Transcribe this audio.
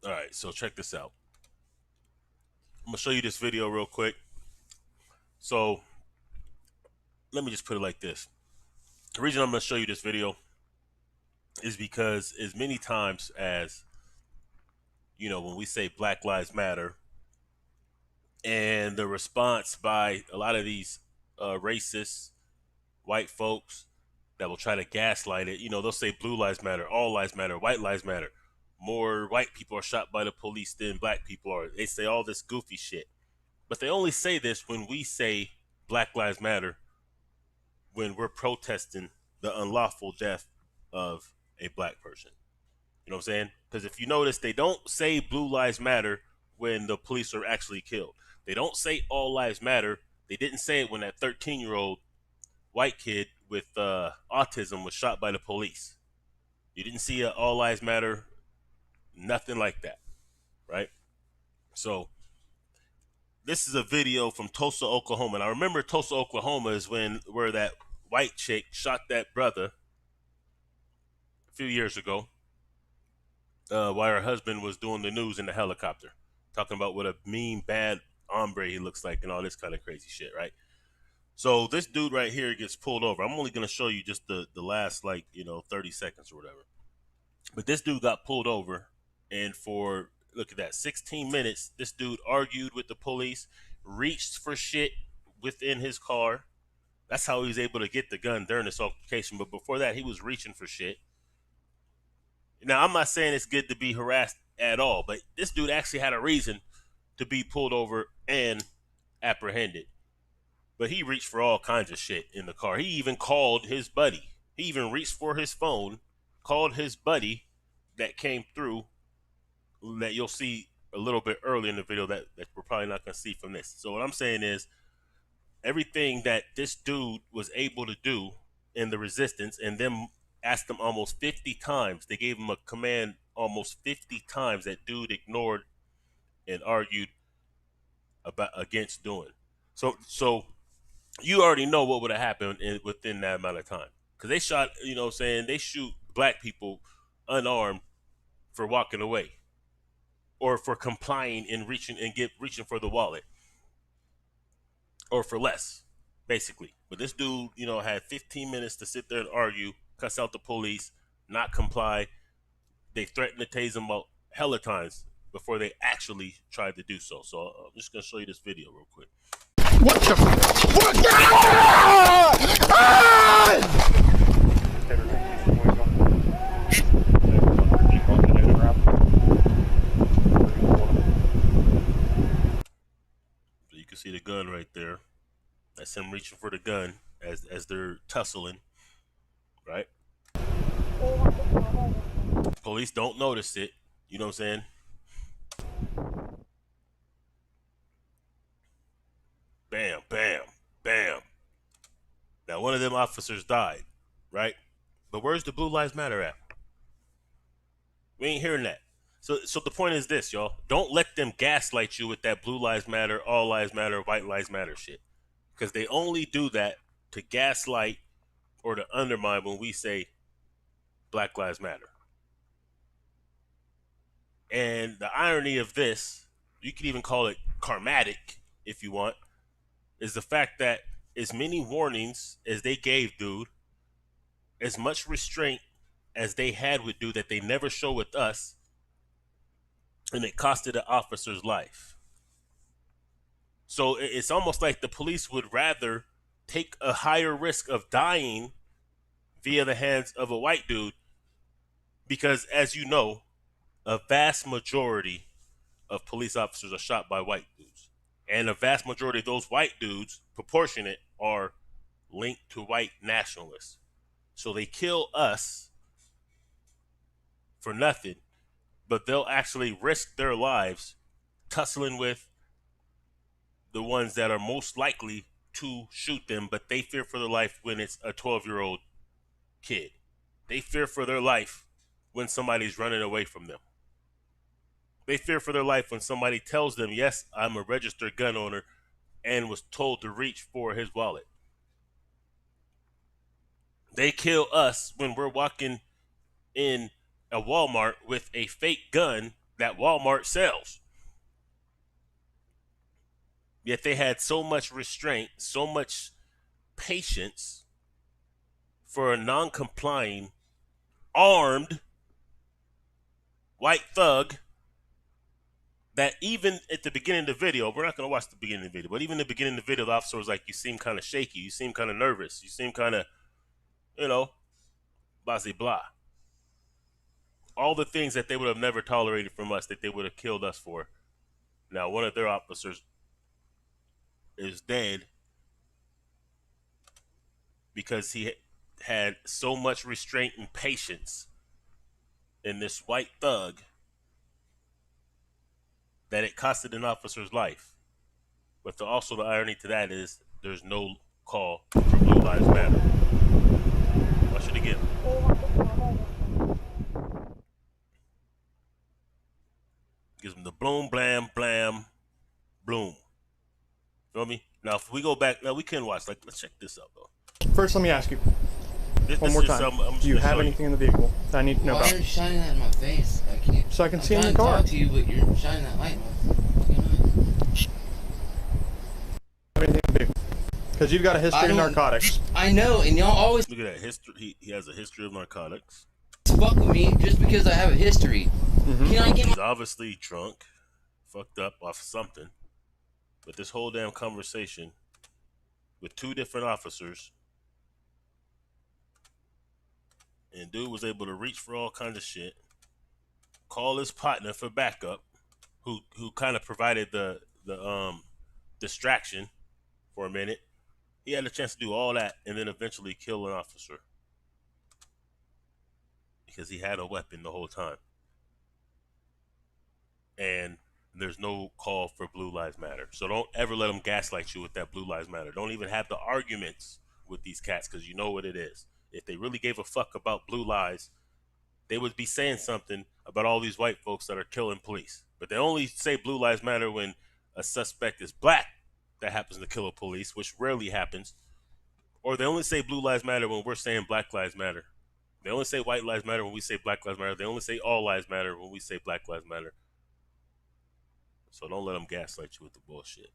All right, so check this out. I'm gonna show you this video real quick. So let me just put it like this. The reason I'm gonna show you this video is because as many times as, when we say Black Lives Matter and the response by a lot of these racist white folks that will try to gaslight it, they'll say blue lives matter, all lives matter, white lives matter. More white people are shot by the police than black people are. They say all this goofy shit. But they only say this when we say Black Lives Matter, when we're protesting the unlawful death of a black person. You know what I'm saying? Because if you notice, they don't say Blue Lives Matter when the police are actually killed. They don't say All Lives Matter. They didn't say it when that 13-year-old white kid with autism was shot by the police. You didn't see a All Lives Matter, nothing like that, right? So this is a video from Tulsa, Oklahoma. And I remember Tulsa, Oklahoma is where that white chick shot that brother a few years ago while her husband was doing the news in the helicopter, talking about what a mean, bad hombre he looks like and all this kind of crazy shit, right? So this dude right here gets pulled over. I'm only going to show you just the last 30 seconds or whatever. But this dude got pulled over, and for, look at that, 16 minutes, this dude argued with the police, reached for shit within his car. That's how he was able to get the gun during this altercation. But before that, he was reaching for shit. Now, I'm not saying it's good to be harassed at all, but this dude actually had a reason to be pulled over and apprehended. But he reached for all kinds of shit in the car. He even called his buddy. He even reached for his phone, called his buddy that came through, that you'll see a little bit early in the video that we're probably not going to see from this. So what I'm saying is, everything that this dude was able to do in the resistance, and them asked him almost 50 times. They gave him a command almost 50 times that dude ignored and argued against doing. So you already know what would have happened within that amount of time. Because they shot, they shoot black people unarmed for walking away or for complying and reaching for the wallet, or for less, basically. But this dude, had 15 minutes to sit there and argue, cuss out the police, not comply. They threatened to tase him out hella times before they actually tried to do so. So I'm just gonna show you this video real quick. What the fuck? So you can see the gun right there. That's him reaching for the gun as they're tussling, right? Police don't notice it. You know what I'm saying? Bam, bam, bam. Now one of them officers died, right? But where's the Blue Lives Matter at? We ain't hearing that. So the point is this, y'all. Don't let them gaslight you with that Blue Lives Matter, All Lives Matter, White Lives Matter shit. Because they only do that to gaslight or to undermine when we say Black Lives Matter. And the irony of this, you could even call it karmatic if you want, is the fact that as many warnings as they gave dude, as much restraint as they had with dude that they never show with us, and it costed the officer's life. So it's almost like the police would rather take a higher risk of dying via the hands of a white dude, because as you know, a vast majority of police officers are shot by white dudes. And a vast majority of those white dudes, proportionate, are linked to white nationalists. So they kill us for nothing, but they'll actually risk their lives tussling with the ones that are most likely to shoot them, but they fear for their life when it's a 12-year-old kid. They fear for their life when somebody's running away from them. They fear for their life when somebody tells them, yes, I'm a registered gun owner, and was told to reach for his wallet. They kill us when we're walking in a Walmart with a fake gun that Walmart sells. Yet they had so much restraint, so much patience for a non-complying, armed white thug that even at the beginning of the video, we're not going to watch the beginning of the video, but even the beginning of the video, the officer was like, you seem kind of shaky. You seem kind of nervous. You seem kind of, blah, blah, blah. All the things that they would have never tolerated from us, that they would have killed us for. Now, one of their officers is dead because he had so much restraint and patience in this white thug that it costed an officer's life. But also the irony to that is there's no call for Blue Lives Matter. Watch it again. Gives them the bloom, blam, blam, bloom. Feel me? Now, if we go back, now we can watch. Like, let's check this out, though. First, let me ask you one This more is time. I'm Do you have anything in the vehicle that I need to know Why about? are you shining that in my face? I can't. So I can see in I'm the trying car. to talk to you, but you're shining that light. What's going on? Have anything in the vehicle? Because you've got a history of narcotics. I know, and y'all always Look at that history. He has a history of narcotics. fuck with me just because I have a history. Can I get He's obviously drunk, fucked up off something. But this whole damn conversation with two different officers, and dude was able to reach for all kinds of shit, call his partner for backup, who kind of provided the distraction for a minute. He had a chance to do all that and then eventually kill an officer because he had a weapon the whole time. And there's no call for Blue Lives Matter. So don't ever let them gaslight you with that Blue Lives Matter. Don't even have the arguments with these cats because you know what it is. If they really gave a fuck about blue lives, they would be saying something about all these white folks that are killing police. But they only say Blue Lives Matter when a suspect is black that happens to kill a police, which rarely happens. Or they only say Blue Lives Matter when we're saying Black Lives Matter. They only say White Lives Matter when we say Black Lives Matter. They only say All Lives Matter when we say Black Lives Matter. So don't let them gaslight you with the bullshit.